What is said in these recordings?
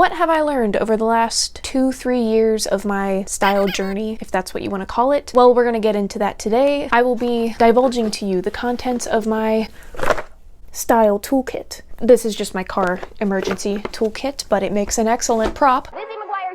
What have I learned over the last 2-3 years of my style journey, if that's what you want to call it? Well, we're gonna get into that today. I will be divulging to you the contents of my style toolkit. This is just my car emergency toolkit, but it makes an excellent prop.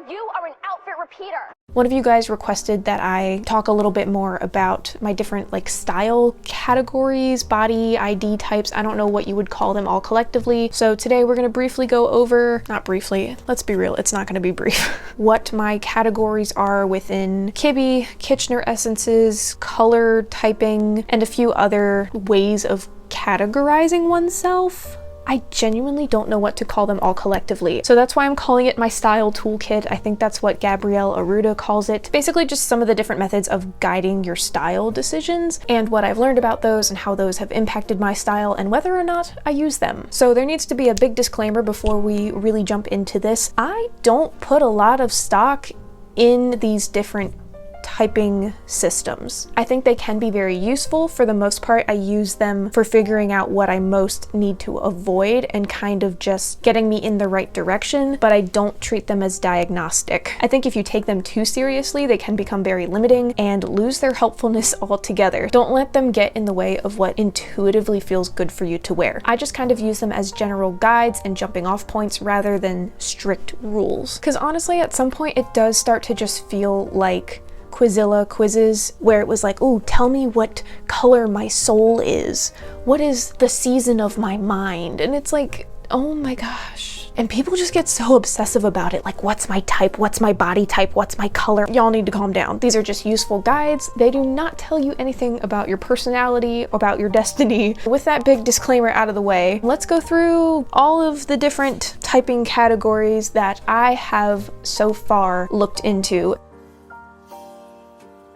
You are an outfit repeater. One of you guys requested that I talk a little bit more about my different style categories, body, ID types. I don't know what you would call them all collectively. So today we're gonna briefly go over, not briefly, let's be real, it's not gonna be brief, what my categories are within kibbe, Kitchener essences, color typing, and a few other ways of categorizing oneself. I genuinely don't know what to call them all collectively. So that's why I'm calling it my style toolkit. I think that's what Gabrielle Arruda calls it. Basically just some of the different methods of guiding your style decisions and what I've learned about those and how those have impacted my style and whether or not I use them. So there needs to be a big disclaimer before we really jump into this. I don't put a lot of stock in these different typing systems. I think they can be very useful. For the most part, I use them for figuring out what I most need to avoid and kind of just getting me in the right direction, but I don't treat them as diagnostic. I think if you take them too seriously, they can become very limiting and lose their helpfulness altogether. Don't let them get in the way of what intuitively feels good for you to wear. I just kind of use them as general guides and jumping off points rather than strict rules. Because honestly, at some point, it does start to just feel like Quizilla quizzes where it was like, oh, tell me what color my soul is. What is the season of my mind? And it's like, oh my gosh. And people just get so obsessive about it. Like, what's my type? What's my body type? What's my color? Y'all need to calm down. These are just useful guides. They do not tell you anything about your personality, about your destiny. With that big disclaimer out of the way, let's go through all of the different typing categories that I have so far looked into.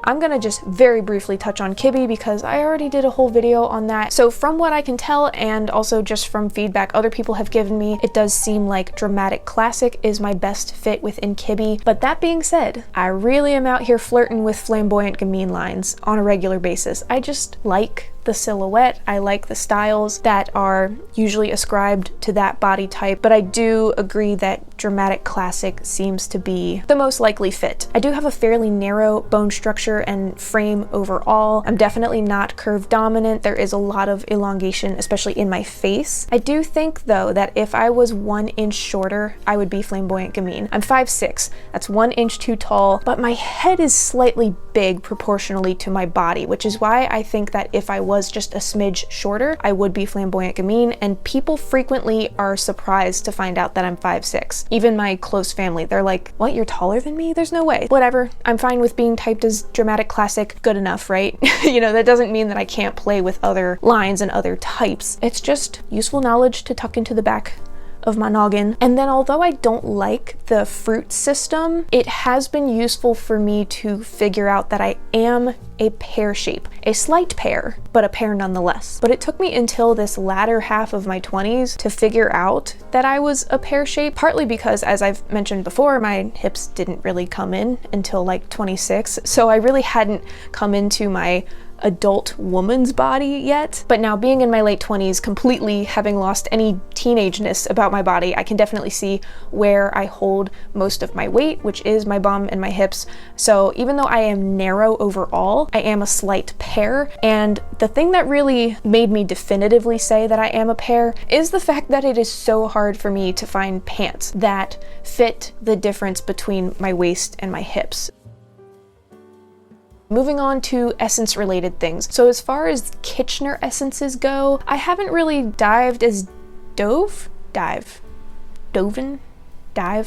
I'm gonna just very briefly touch on kibbe because I already did a whole video on that. So from what I can tell, and also just from feedback other people have given me, it does seem like dramatic classic is my best fit within kibbe. But that being said, I really am out here flirting with flamboyant gamine lines on a regular basis. I just like the silhouette. I like the styles that are usually ascribed to that body type, but I do agree that dramatic classic seems to be the most likely fit. I do have a fairly narrow bone structure and frame overall. I'm definitely not curve dominant. There is a lot of elongation, especially in my face. I do think though that if I was 1 inch shorter, I would be flamboyant gamine. I'm 5'6", that's 1 inch too tall, but my head is slightly big proportionally to my body, which is why I think that if I was just a smidge shorter, I would be flamboyant gamine, and people frequently are surprised to find out that I'm 5'6". Even my close family, they're like, what, you're taller than me? There's no way. Whatever, I'm fine with being typed as dramatic classic, good enough, right? You know, that doesn't mean that I can't play with other lines and other types. It's just useful knowledge to tuck into the back of my noggin. And then although I don't like the fruit system, it has been useful for me to figure out that I am a pear shape. A slight pear, but a pear nonetheless. But it took me until this latter half of my 20s to figure out that I was a pear shape, partly because, as I've mentioned before, my hips didn't really come in until like 26. So I really hadn't come into my adult woman's body yet. But now being in my late 20s, completely having lost any teenageness about my body, I can definitely see where I hold most of my weight, which is my bum and my hips. So even though I am narrow overall, I am a slight pear. And the thing that really made me definitively say that I am a pear is the fact that it is so hard for me to find pants that fit the difference between my waist and my hips. Moving on to essence related things. So as far as Kitchener essences go, I haven't really dived as I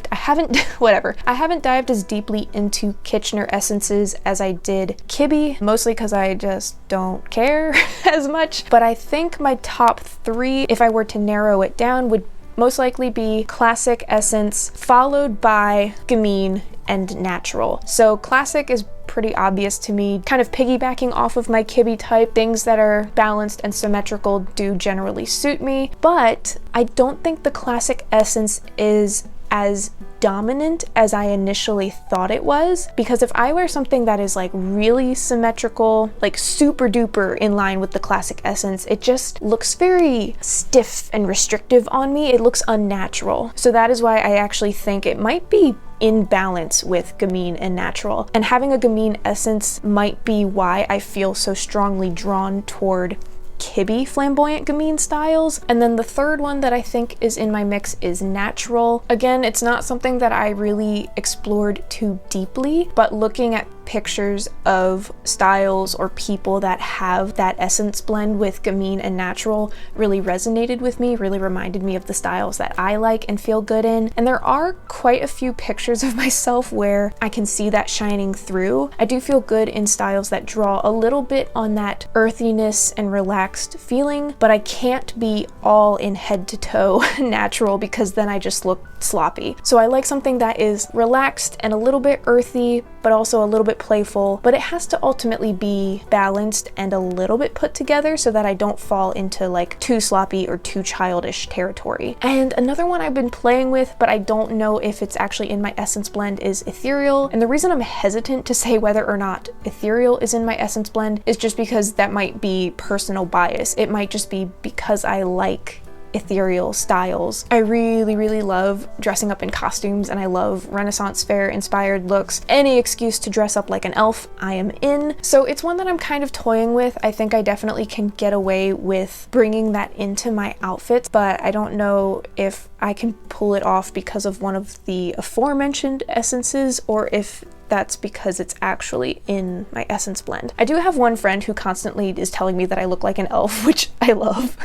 haven't dived as deeply into Kitchener essences as I did kibbe, mostly because I just don't care as much. But I think my top 3, if I were to narrow it down, would most likely be classic essence, followed by gamine and natural. So classic is pretty obvious to me, kind of piggybacking off of my kibbe type. Things that are balanced and symmetrical do generally suit me, but I don't think the classic essence is as dominant as I initially thought it was, because if I wear something that is like really symmetrical, like super duper in line with the classic essence, it just looks very stiff and restrictive on me. It looks unnatural. So that is why I actually think it might be in balance with gamine and natural. And having a gamine essence might be why I feel so strongly drawn toward kibbe flamboyant gamine styles. And then the third one that I think is in my mix is natural. Again, it's not something that I really explored too deeply, but looking at pictures of styles or people that have that essence blend with gamine and natural really resonated with me, really reminded me of the styles that I like and feel good in. And there are quite a few pictures of myself where I can see that shining through. I do feel good in styles that draw a little bit on that earthiness and relaxed feeling, but I can't be all in head to toe natural because then I just look sloppy. So I like something that is relaxed and a little bit earthy, but also a little bit playful, but it has to ultimately be balanced and a little bit put together so that I don't fall into like too sloppy or too childish territory. And another one I've been playing with, but I don't know if it's actually in my essence blend, is ethereal. And the reason I'm hesitant to say whether or not ethereal is in my essence blend is just because that might be personal bias. It might just be because I like ethereal styles. I really love dressing up in costumes, and I love Renaissance fair inspired looks. Any excuse to dress up like an elf, I am in. So it's one that I'm kind of toying with. I think I definitely can get away with bringing that into my outfits, but I don't know if I can pull it off because of one of the aforementioned essences, or if that's because it's actually in my essence blend. I do have one friend who constantly is telling me that I look like an elf, which I love,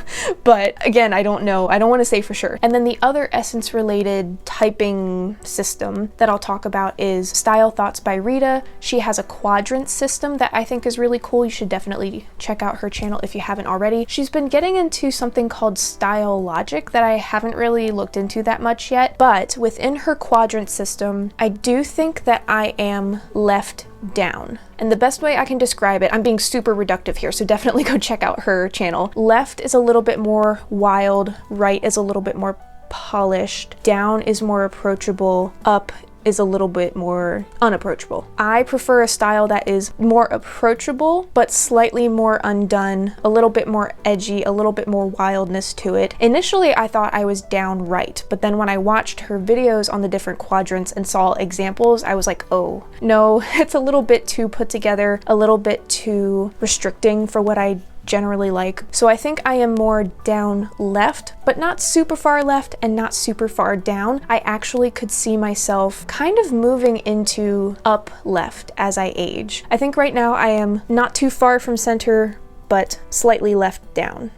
but again, I don't know. I don't want to say for sure. And then the other essence related typing system that I'll talk about is Style Thoughts by Rita. She has a quadrant system that I think is really cool. You should definitely check out her channel if you haven't already. She's been getting into something called Style Logic that I haven't really looked into that much yet, but within her quadrant system, I do think that I am left down. And the best way I can describe it, I'm being super reductive here, so definitely go check out her channel. Left is a little bit more wild, right is a little bit more polished, down is more approachable, up is a little bit more unapproachable. I prefer a style that is more approachable, but slightly more undone, a little bit more edgy, a little bit more wildness to it. Initially, I thought I was down right, but then when I watched her videos on the different quadrants and saw examples, I was like, oh, no, it's a little bit too put together, a little bit too restricting for what I generally like. So I think I am more down left, but not super far left and not super far down. I actually could see myself kind of moving into up left as I age. I think right now I am not too far from center, but slightly left down.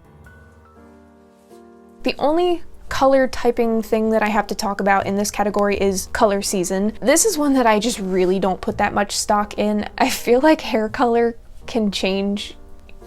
The only color typing thing that I have to talk about in this category is color season. This is one that I just really don't put that much stock in. I feel like hair color can change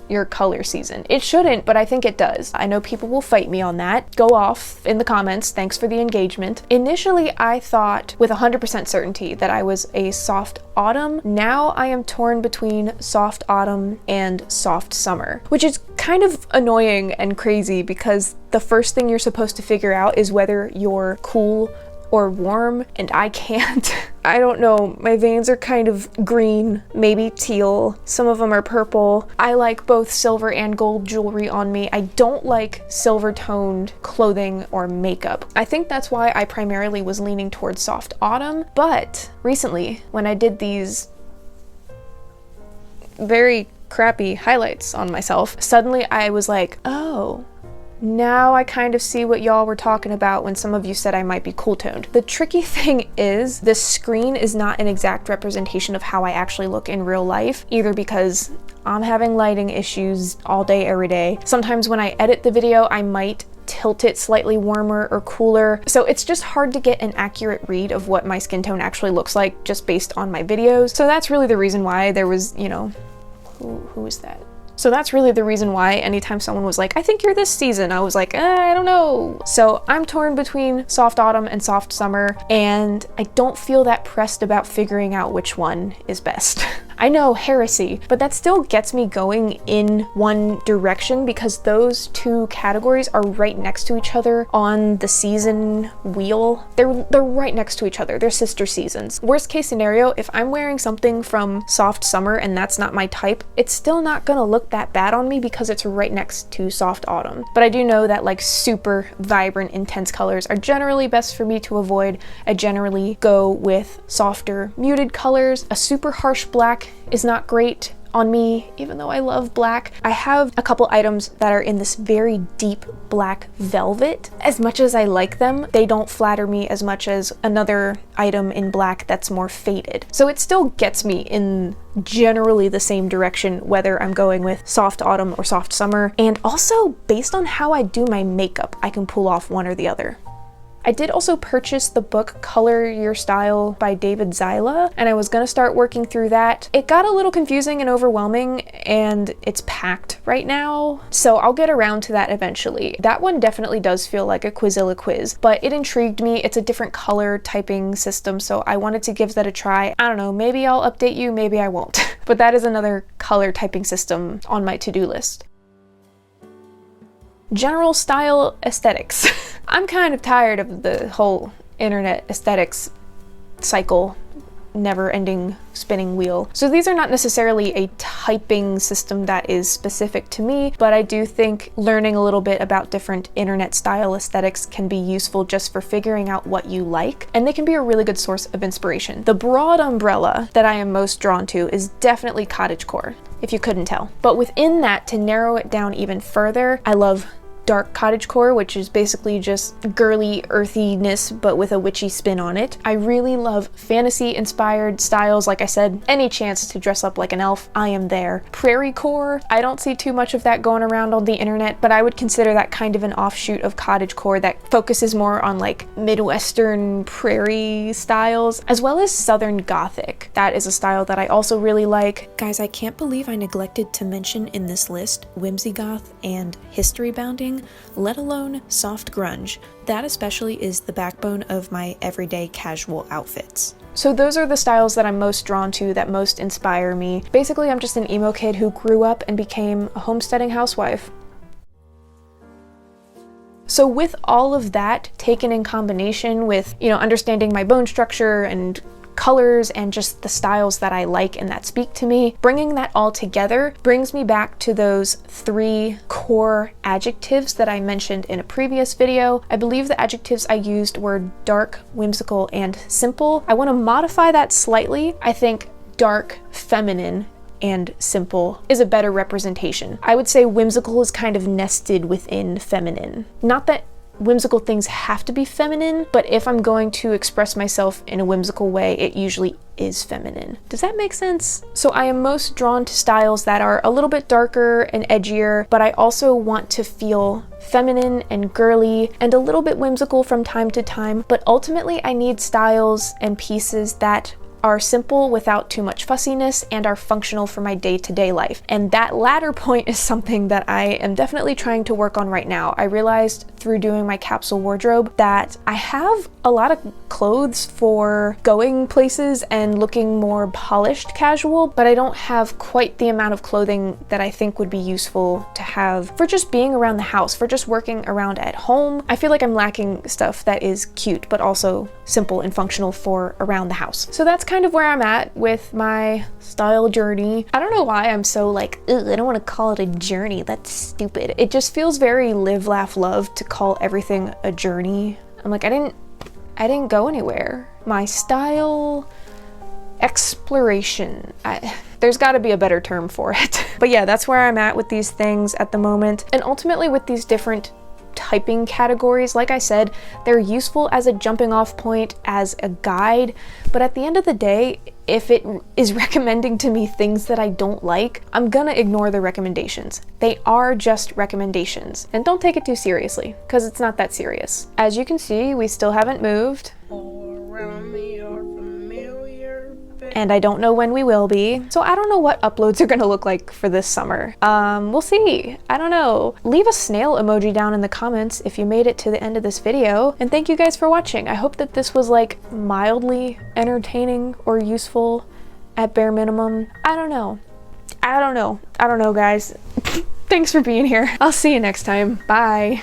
your color season. It shouldn't, but I think it does. I know people will fight me on that. Go off in the comments. Thanks for the engagement. Initially, I thought with 100% certainty that I was a soft autumn. Now I am torn between soft autumn and soft summer, which is kind of annoying and crazy because the first thing you're supposed to figure out is whether you're cool or warm, and I can't. I don't know, my veins are kind of green, maybe teal, some of them are purple. I like both silver and gold jewelry on me. I don't like silver toned clothing or makeup. I think that's why I primarily was leaning towards soft autumn, but recently when I did these very crappy highlights on myself, suddenly I was like, oh, now I kind of see what y'all were talking about when some of you said I might be cool toned. The tricky thing is the screen is not an exact representation of how I actually look in real life, either because I'm having lighting issues all day, every day. Sometimes when I edit the video, I might tilt it slightly warmer or cooler. So it's just hard to get an accurate read of what my skin tone actually looks like just based on my videos. So that's really the reason why there was, you know, who is that? So that's really the reason why anytime someone was like, I think you're this season, I was like, I don't know. So I'm torn between soft autumn and soft summer, and I don't feel that pressed about figuring out which one is best. I know, heresy, but that still gets me going in one direction because those two categories are right next to each other on the season wheel. They're right next to each other. They're sister seasons. Worst case scenario, if I'm wearing something from soft summer and that's not my type, it's still not gonna look that bad on me because it's right next to soft autumn. But I do know that like super vibrant, intense colors are generally best for me to avoid. I generally go with softer, muted colors. A super harsh black is not great on me, even though I love black. I have a couple items that are in this very deep black velvet. As much as I like them, they don't flatter me as much as another item in black that's more faded. So it still gets me in generally the same direction, whether I'm going with soft autumn or soft summer. And also, based on how I do my makeup, I can pull off one or the other. I did also purchase the book Color Your Style by David Zyla, and I was gonna start working through that. It got a little confusing and overwhelming, and it's packed right now, so I'll get around to that eventually. That one definitely does feel like a Quizilla quiz, but it intrigued me. It's a different color typing system, so I wanted to give that a try. I don't know, maybe I'll update you, maybe I won't. But that is another color typing system on my to-do list. General style aesthetics. I'm kind of tired of the whole internet aesthetics cycle, never-ending spinning wheel. So these are not necessarily a typing system that is specific to me, but I do think learning a little bit about different internet style aesthetics can be useful just for figuring out what you like, and they can be a really good source of inspiration. The broad umbrella that I am most drawn to is definitely cottagecore, if you couldn't tell. But within that, to narrow it down even further, I love dark cottagecore, which is basically just girly earthiness but with a witchy spin on it. I really love fantasy inspired styles. Like I said, any chance to dress up like an elf, I am there. Prairiecore, I don't see too much of that going around on the internet, but I would consider that kind of an offshoot of cottagecore that focuses more on like Midwestern prairie styles, as well as Southern Gothic. That is a style that I also really like. Guys, I can't believe I neglected to mention in this list whimsy goth and history bounding, let alone soft grunge. That especially is the backbone of my everyday casual outfits. So those are the styles that I'm most drawn to, that most inspire me. Basically, I'm just an emo kid who grew up and became a homesteading housewife. So with all of that taken in combination with, understanding my bone structure and colors and just the styles that I like and that speak to me, bringing that all together brings me back to those 3 core adjectives that I mentioned in a previous video. I believe the adjectives I used were dark, whimsical, and simple. I want to modify that slightly. I think dark, feminine, and simple is a better representation. I would say whimsical is kind of nested within feminine. Not that whimsical things have to be feminine, but if I'm going to express myself in a whimsical way, it usually is feminine. Does that make sense? So I am most drawn to styles that are a little bit darker and edgier, but I also want to feel feminine and girly and a little bit whimsical from time to time. But ultimately, I need styles and pieces that are simple without too much fussiness and are functional for my day-to-day life. And that latter point is something that I am definitely trying to work on right now. I realized through doing my capsule wardrobe that I have a lot of clothes for going places and looking more polished casual, but I don't have quite the amount of clothing that I think would be useful to have for just being around the house, for just working around at home. I feel like I'm lacking stuff that is cute, but also simple and functional for around the house. So that's kind of where I'm at with my style journey. I don't know why I'm so like, ugh, I don't want to call it a journey. That's stupid. It just feels very live, laugh, love to call everything a journey. I'm like, I didn't go anywhere. My style exploration. There's got to be a better term for it. But yeah, that's where I'm at with these things at the moment. And ultimately with these different typing categories, like I said, they're useful as a jumping off point, as a guide, but at the end of the day, if it is recommending to me things that I don't like, I'm gonna ignore the recommendations. They are just recommendations, and don't take it too seriously, because it's not that serious. As you can see, we still haven't moved. And I don't know when we will be. So I don't know what uploads are gonna look like for this summer. We'll see. I don't know. Leave a snail emoji down in the comments if you made it to the end of this video. And thank you guys for watching. I hope that this was like mildly entertaining or useful at bare minimum. I don't know. I don't know, guys. Thanks for being here. I'll see you next time. Bye.